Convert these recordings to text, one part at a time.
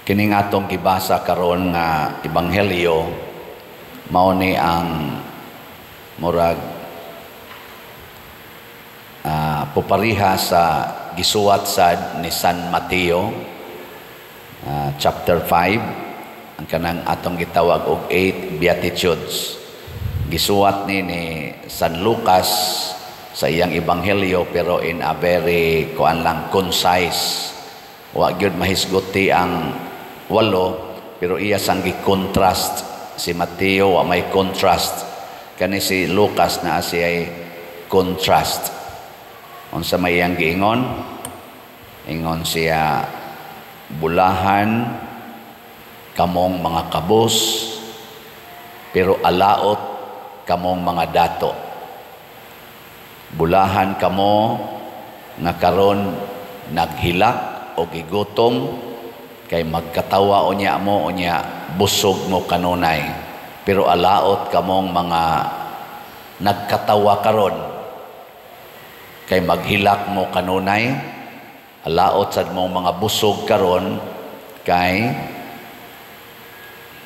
Kining atong gibasa karon nga ebanghelyo mao ni ang murag popariha sa gisuwat sad ni San Mateo chapter 5, ang kanang atong gitawag og 8 Beatitudes. Gisuwat ni San Lucas sa iyang ebanghelyo pero in a very concise. Wa gyud mahisguti ang 8 pero iya sang gi-contrast. Si Mateo wa may contrast, kani si Lucas na siya contrast. Unsa may iyang giingon? Ingon siya, bulahan kamong mga kabus pero alaot kamong mga dato. Bulahan kamo nga karon naghilak o gigutom, kay magkatawa unya mo unya busog mo kanunay, pero alaot kamong mga nagkatawa karon, kay maghilak mo kanunay. Alaot sad mo mga busog karon, kay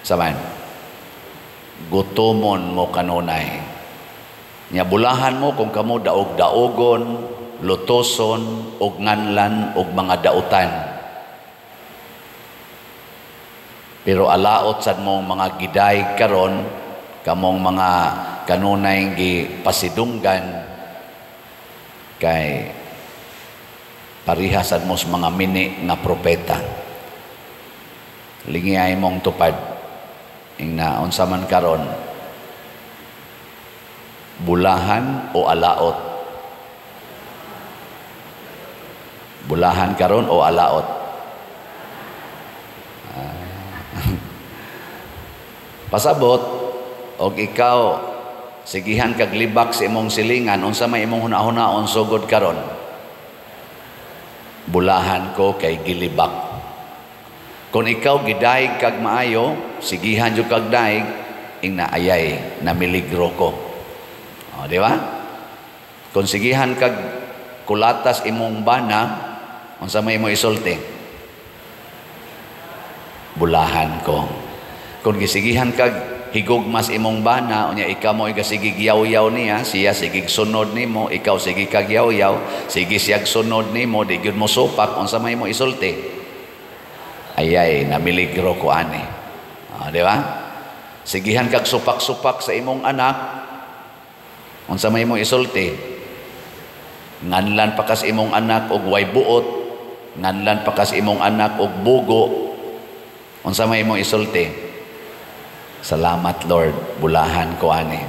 saman gutomon mo kanunay. Nya bulahan mo kung kamo daog-daogon, lutoson, og nganlan, og mga dautan. Pero alaot sad mong mga giday karon, kamong mga kanunay gipasidunggan, kay pariha sad mo sa mga mini nga propeta. Lingiay mong tupad ingna unsa man karon, bulahan o alaot? Bulahan karon o alaot? Pasabot, og ikaw sigihan kag libak sa imong silingan, unsa may imong hunahuna-hunaon sugod karon? Bulahan ko kay gilibak. Kung ikaw gidaig kag maayo, sigihan jud kag daig, ingna ayay na miligro ko. O, di ba? Kung sigihan kag kulatas imong bana, unsa may imong isulti? Bulahan ko. Kung gisigihan kag higugmas imong bana, unya ikaw mo igasigi yaw-yaw niya, siya sigig sunod nimo, ikaw sige kag yaw-yaw, sige siyag sunod nimo, di gyud mo supak, unsa may mo isulti? Ayay, namiligro ko ani. Di ba? Sigihan kag supak-supak sa imong anak, unsa may mo isulti? Nganlan pa kas imong anak og way buot, nganlan pa kas imong anak og bugo, unsa may mo isulti? Salamat Lord, bulahan ko ani.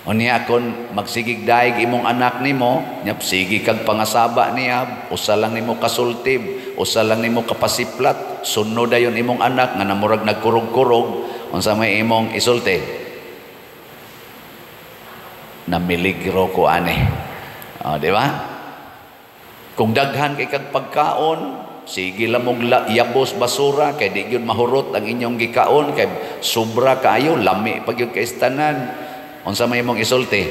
Unya kon magsigig daig imong anak nimo, nyap sige kag pangasaba niya, usa lang nimo kasultib, usa lang nimo kapasiplat, sunod dayon imong anak nga namurag nagkurog-kurog, unsa may imong isulti? Namiligro ko ani. Di ba? Kung daghan kay kag pagkaon, sige lang mong yabos basura, kay di yun mahurot ang inyong gikaon, kay sobra kaayo, lami pag yun kaistanan. Unsa may mong isulti?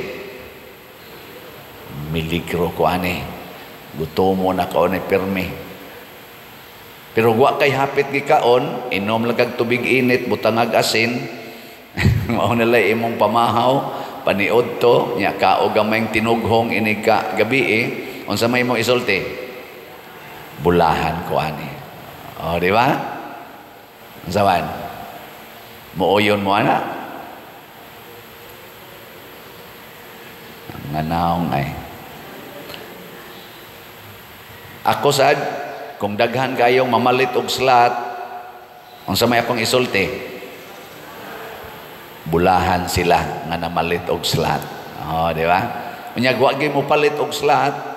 Miligro ko ani. Gutomo na kaon ay pirmi. Pero wa kay hapit gikaon, inom lang kag tubig init, butangag asin, mao na lay imong pamahaw, paniod to, nya kaog gamayng tinughong ini ka gabi unsa may mong isulti? Bulahan ko ani. Di ba? Saban? Muuyon mo ana. Ang nganaong ay. Ako sad, kung daghan kayong mamalit og slat, unsa may akong isulti? Bulahan sila nga namalit og slat. Di ba? Unyag wa gyud mo palit og slat,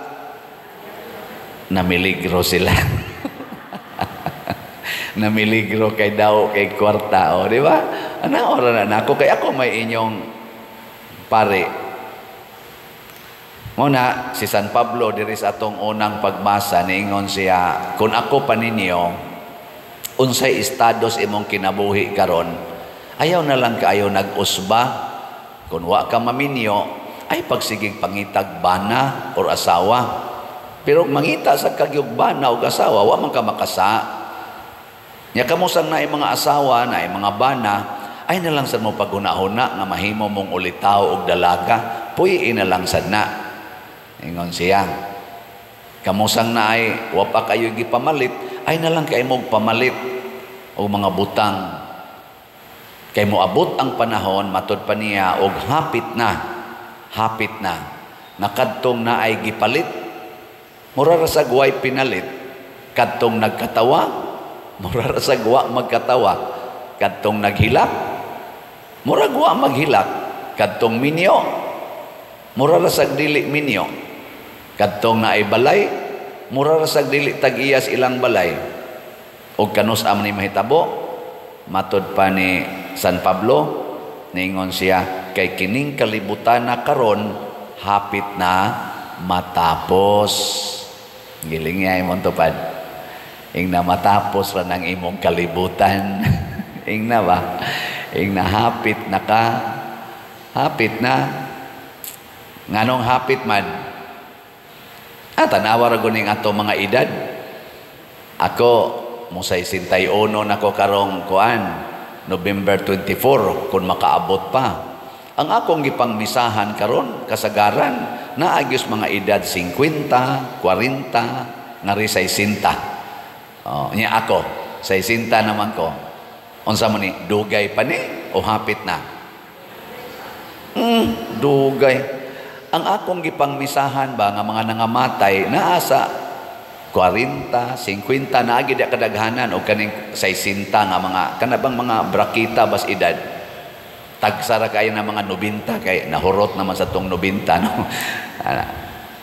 namiligro sila. Namiligro kay daw kay kwarta, di ba? Ana ora na ako kay ako may inyong pare. Muna si San Pablo diri sa atong unang pagbasa niingon siya, kung ako pa ninyo, unsay estados imong kinabuhi karon, ayaw na lang kaayo nag-usba. Kung wa ka maminyo, ay pagsigig pangitag bana or asawa. Pero mangita sa kagyugban na og asawa, wa man ka makasa. Nya kamusang na mga asawa, na mga bana, ay nalang sad mo paghuna-huna nga mahimo mong ulitaw og dalaga, puy na lang sad na. Ingon siya. Kamusang na ay wa pa kayo gipamalit, ay nalang kay mo pamalit og mga butang. Kay mo abot ang panahon matud pa niya og hapit na nakadtong na ay gipalit. Mura ra sa guway pinalit, kadtong nagkatawa, mura ra sa guwa magkatawa, kadtong naghilak, mura guwa maghilak, kadtong minyo, mura ra sa dili minyo, kadtong naay balay, mura ra sa dili tag-iyas ilang balay. Og kanus am ni mahitabo, matud pa ni San Pablo, ningon siya, kay kining kalibutan na karon hapit na matapos. Giling niya imong tupad. Ing na matapos ra ng imong kalibutan. Ing na ba? Ing na hapit na ka. Hapit na. Nganong hapit man? Tanawa ra guning ato mga edad. Ako, musay 61 nako karong kuan. November 24 kung makaabot pa. Ang akong gipangmisahan karon kasagaran naagyos mga edad 50, 40, ngari 60. Nya ako 60 naman ko. Unsa man ni dugay pa ni o hapit na? Dugay. Ang akong gipangmisahan ba nga mga nangamatay naa sa 40, 50 na agi da kadaghanan o kaning 60 nga mga kanabang mga brakita bas edad. Tagsara kayo na mga 90 kay nahurot naman sa tong 90 no.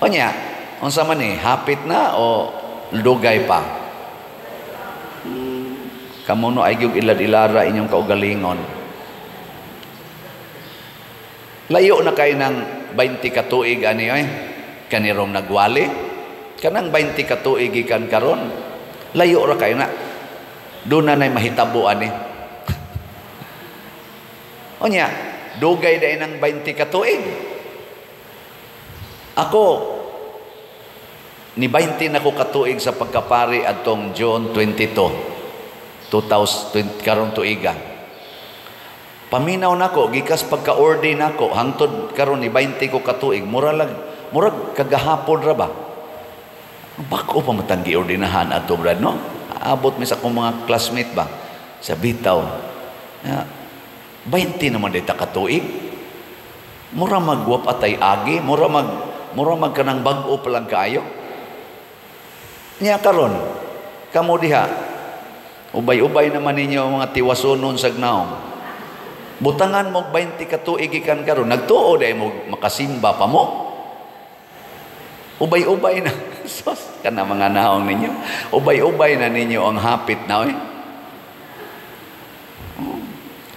Onya, unsa man ni hapit na o dugay pa? Kamuno ay gyud ilad-ilara inyong kaugalingon. Layo na kay ng 20 ka tuig ani oy. Kanirong nagwali. Kanang 20 ka tuig gikan karon. Layo ra kay na. Doon na nay mahitabo ani. Onya, dugay day ng 20 ka tuig. Ako ni 20 na ko katuig sa pagkapari atong June 22, 2020 karong tuiga. Paminaw nako gikas pagka-ordain nako hangtod karon ni 20 ko katuig, murag kagahapon ra ba? Bako pa matang giordinahan ato brad no? Abot mi sa akong mga classmate ba sa bitaw. 20 naman dita katuig. Mura magwap atay agi, mura mag kanang bag-o pa lang kayo. Nya karon kamo diha ubay-ubay naman ninyo ang mga tiwasonon sa gnaong. Butangan mo 20 ka tuig ikan karon, nagtuo day mo makasimba pa mo. Ubay-ubay na. Sos kana mga naong ninyo. Ubay-ubay na ninyo ang hapit na oy.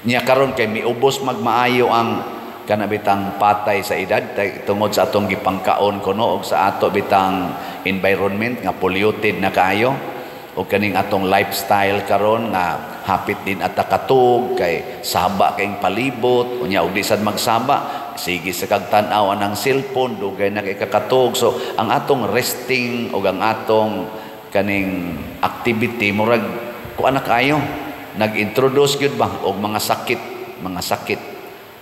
Nya karon kay miubos magmaayo ang kanabitang patay sa edad tungod sa atong gipangkaon kuno og sa ato bitang environment nga polluted na kaayo o kaning atong lifestyle karon nga hapit din at katug kay saba kayong palibot unya og di sad magsaba sige sa kagtan-aw ng cellphone dugay na kay kakatug. So ang atong resting o ang atong kaning activity murag kuan na kayo nag-introduce gyud ba og mga sakit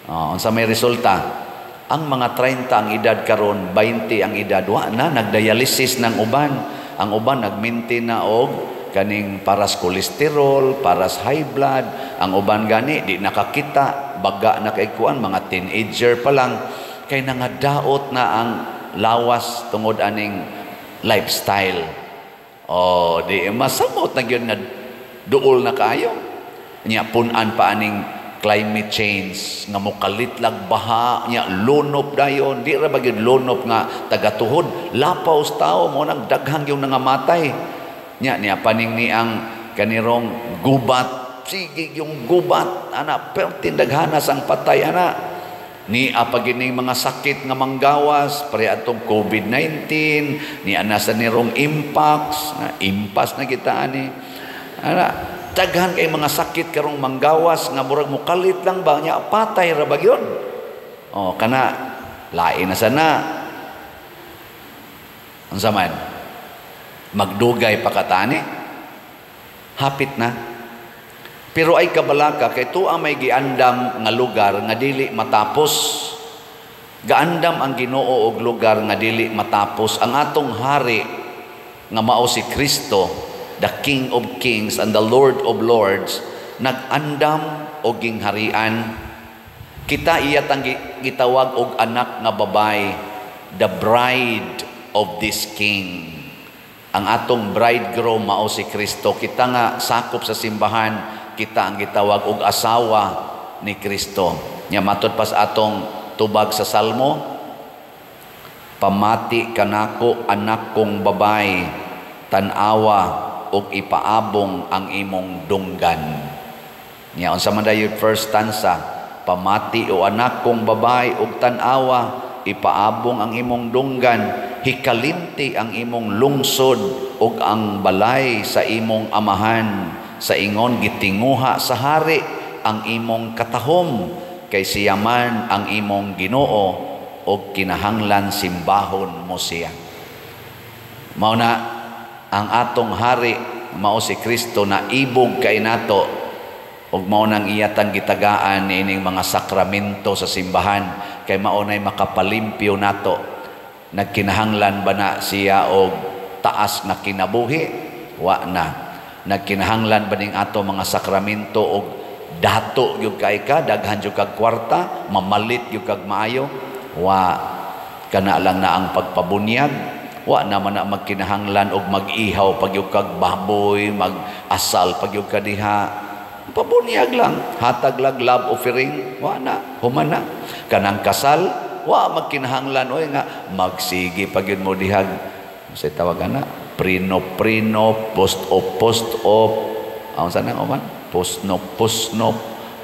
unsa may resulta ang mga 30 ang edad karon 20 ang edad wa na nagdialysis ng uban ang uban nag-maintain na og kaning paras cholesterol, paras high blood, ang uban gani di nakakita, baga na kay kuan mga teenager pa lang kay nangadaot na ang lawas tungod aning lifestyle. Di masamot na gyud nga duol na kayo. Nya punan pa aning climate change nga mokalitlag baha nya lunop dayon di ra bagid lunop nga tagatuhod lapaw tao mo nang daghang yung nangamatay nya niya paning ni ang kanirong gubat sige yung gubat ana pertin daghana sang patay ana ni apagining mga sakit nga manggawas pre atong COVID-19 ni ana sa nirong impas na kita ani ana daghan kay mga sakit karong manggawas nga murag mukalit lang ba nya patay ra ba gyud kana lain na sana unsa man magdugay pa katani hapit na Pero ay kabalaka kay tuwa may giandam nga lugar nga dili matapos. Gaandam ang Ginoo og lugar nga dili matapos. Ang atong hari nga mao si Kristo, the King of Kings and the Lord of Lords, nag-andam og gingharian. Kita iyatang gitawag og anak nga babay, the bride of this King. Ang atong bridegroom mao si Kristo. Kita nga sakop sa simbahan, kita ang gitawag og asawa ni Kristo. Nya matud pa sa atong tubag sa Salmo, pamati kanako anak kong babay, tan-awa og ipaabong ang imong dunggan. Nya unsa man dayon first stanza, pamati o anak kong babay og tan-awa, ipaabong ang imong dunggan, hikalinti ang imong lungsod ug ang balay sa imong amahan, sa ingon gitinguha sa hari ang imong katahom, kay siya man ang imong Ginoo og kinahanglan simbahon mo siya. Mao na ang atong hari mao si Kristo na ibog kay nato, ug mao nang iyatang gitagaan ining mga sakramento sa simbahan, kay mao nay makapalimpyo nato. Nagkinahanglan ba na siya og taas na kinabuhi? Wa na. Nagkinahanglan ba ning ato mga sakramento og dato gyud kay ka, daghan gyud kag kwarta, mamalit gyud kag maayo? Wa. Kana lang na ang pagpabunyag. Wa naman na magkinahanglan og mag-ihaw pag gyud kag baboy, mag-asal pag gyud ka diha. Pabunyag lang, hatag lag love offering, wa na, human na. Kanang kasal, wa magkinahanglan oy nga magsigi pag yun mo dihag. Say tawagan na, prino-prino, post-op, ang sana oman, post-nop,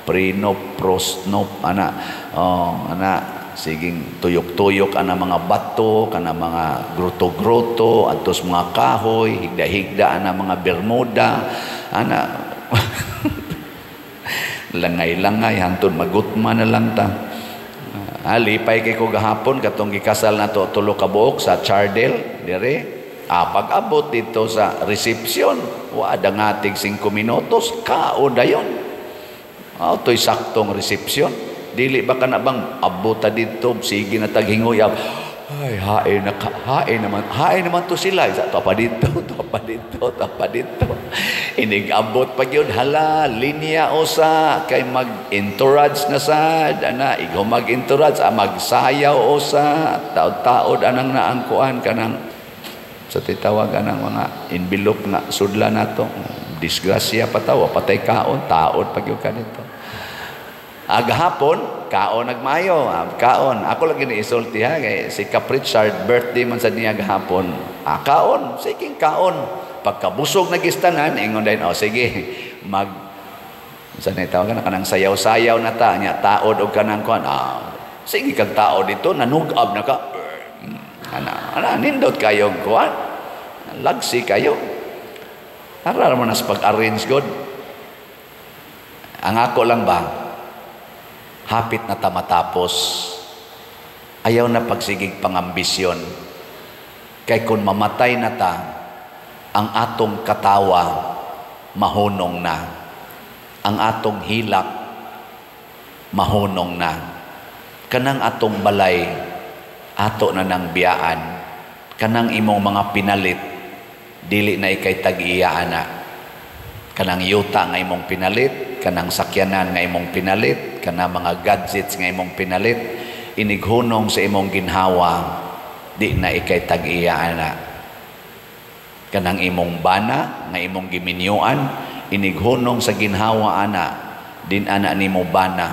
prino-prosnop, ana, siging tuyok-tuyok ana mga bato, kana mga gruto-gruto, atos mga kahoy, higda-higda ana mga bermuda, ana, langay-langay hantod magutma na lang ta. Lipay kay ko gahapon katong gikasal nato tulo ka buok sa Chardel dire. Pag-abot dito sa reception, wa dangatig 5 minutos kaon dayon. Toy saktong reception. Dili ba kana bang abuta dito sige na taghingoy. Ay, hain naman to sila. Tapa dito. Inig abot pag yun, hala, linya o sa, kay mag-entourage na sad, ikaw mag-entourage, magsayaw o sa, taod-taod, anang naangkuan ka ng, sa titawagan ng mga envelope na sudla na to, disgrasya patawa, patay kaon, taod pag yun ka dito. Agahapon, kaon nagmayo, kaon. Ako lagi ni isulti ha, kay si Cap Richard, birthday man sa niya agahapon. Kaon, sige kaon. Pagkabusog na gistanan, ingon din, sige, saan na itawagan na kanang sayaw-sayaw na ta, niya taod o kanang kuan. Sige kag taod dito, nanugab na ka. Nindot kayo kuan. Lagsi kayo. Aral mo na sa pag-arrange God. Ang ako lang ba, hapit na ta matapos, ayaw na pagsigig pangambisyon. Kay kung mamatay na ta, ang atong katawa mahunong na, ang atong hilak mahunong na, kanang atong balay ato na ng biyaan, kanang imong mga pinalit dili na ikay tag-iyaan na, kanang yuta nga imong pinalit, kanang sakyanan nga imong pinalit, kanang mga gadgets nga imong pinalit, inighunong sa imong ginhawa, di na ikay tag-iyaan na. Kanang imong bana nga imong giminyuan, inighunong sa ginhawa ana, din ana nimo bana,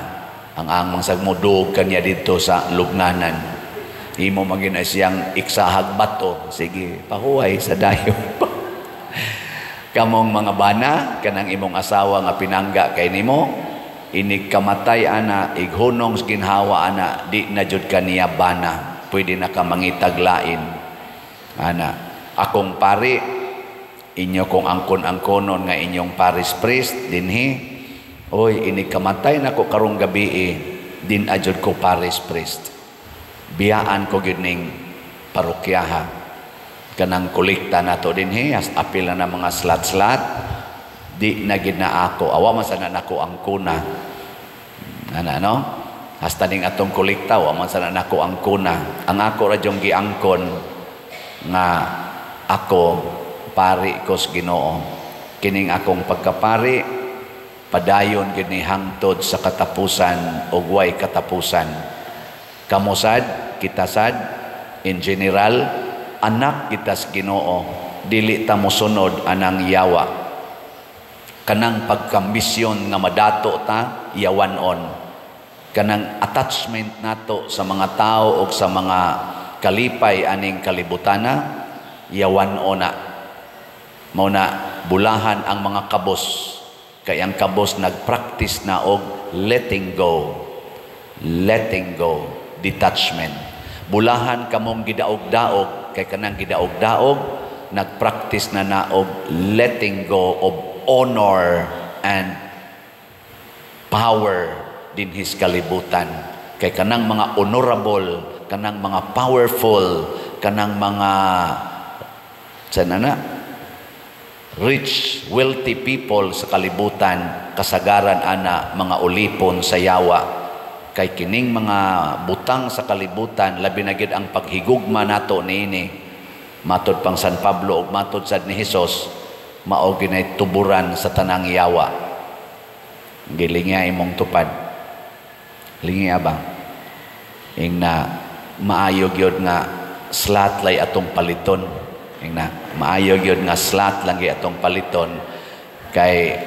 ang amang sagmudog kanya dito sa lugnanan. Imo magin siyang iksahag bato, sige, pahuway sa dayo. Kamong mga bana, kanang imong asawa nga pinangga kay nimo, inig kamatay ana, ighunong sa ginhawa ana, di na jud kaniya bana, pwede na ka mangitaglain. Ana, akong pari, inyo kong angkon-angkonon nga inyong parish priest, dinhi, oy, inig kamatay na ko karong gabi, din ajud ko parish priest. Biyaan ko gining parokyaha. Kanang kolekta nato dinhi, as apil na mga slat-slat, di na gid na ako. Awa man sana nako ang kuna. No? Hasta ning atong kolekta, awa man sana nako ang kuna. Ang ako ra jong giangkon nga ako pari ko sa Ginoo. Kining akong pagkapari padayon gid ni hangtod sa katapusan ug way katapusan. Kamusad, kita sad, in general, anak kita sa Ginoo, dili ta mosunod anang yawa. Kanang pagkambisyon nga madato ta, yawanon. Kanang attachment nato sa mga tao o sa mga kalipay aning kalibutana, yawanona. Mauna, bulahan ang mga kabos. Kaya ang kabos nag-practice na og letting go. Letting go. Detachment. Bulahan kamong gidaog-daog, kay kanang gidaog-daog, nag-practice na og letting go of honor and power din his kalibutan. Kay kanang mga honorable, kanang mga powerful, kanang mga rich, wealthy people sa kalibutan, kasagaran ana mga ulipon sa yawa. Kay kining mga butang sa kalibutan, labi na gid ang paghigugma nato niini. Matod pang San Pablo ug matod sad ni Hesus, mao ginay tuburan sa tanang yawa. Gilinga imong tupad. Lingi ba? Ing na maayo gyud nga slat lay atong paliton. Ing na maayo gyud nga slat lang gyud atong paliton kay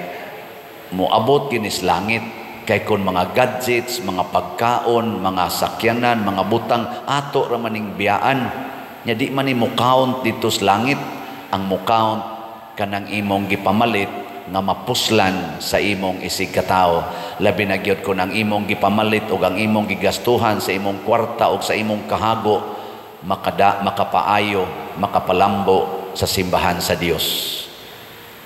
moabot kinis langit. Kay kun mga gadgets, mga pagkaon, mga sakyanan, mga butang ato ra maning biyaan. Nya di man mo count dito sa langit. Ang mo count kanang imong gipamalit nga mapuslan sa imong isig katao. Labi na gyud kun ang imong gipamalit ug ang imong gigastuhan sa imong kwarta ug sa imong kahago makapaayo, makapalambo sa simbahan sa Dios.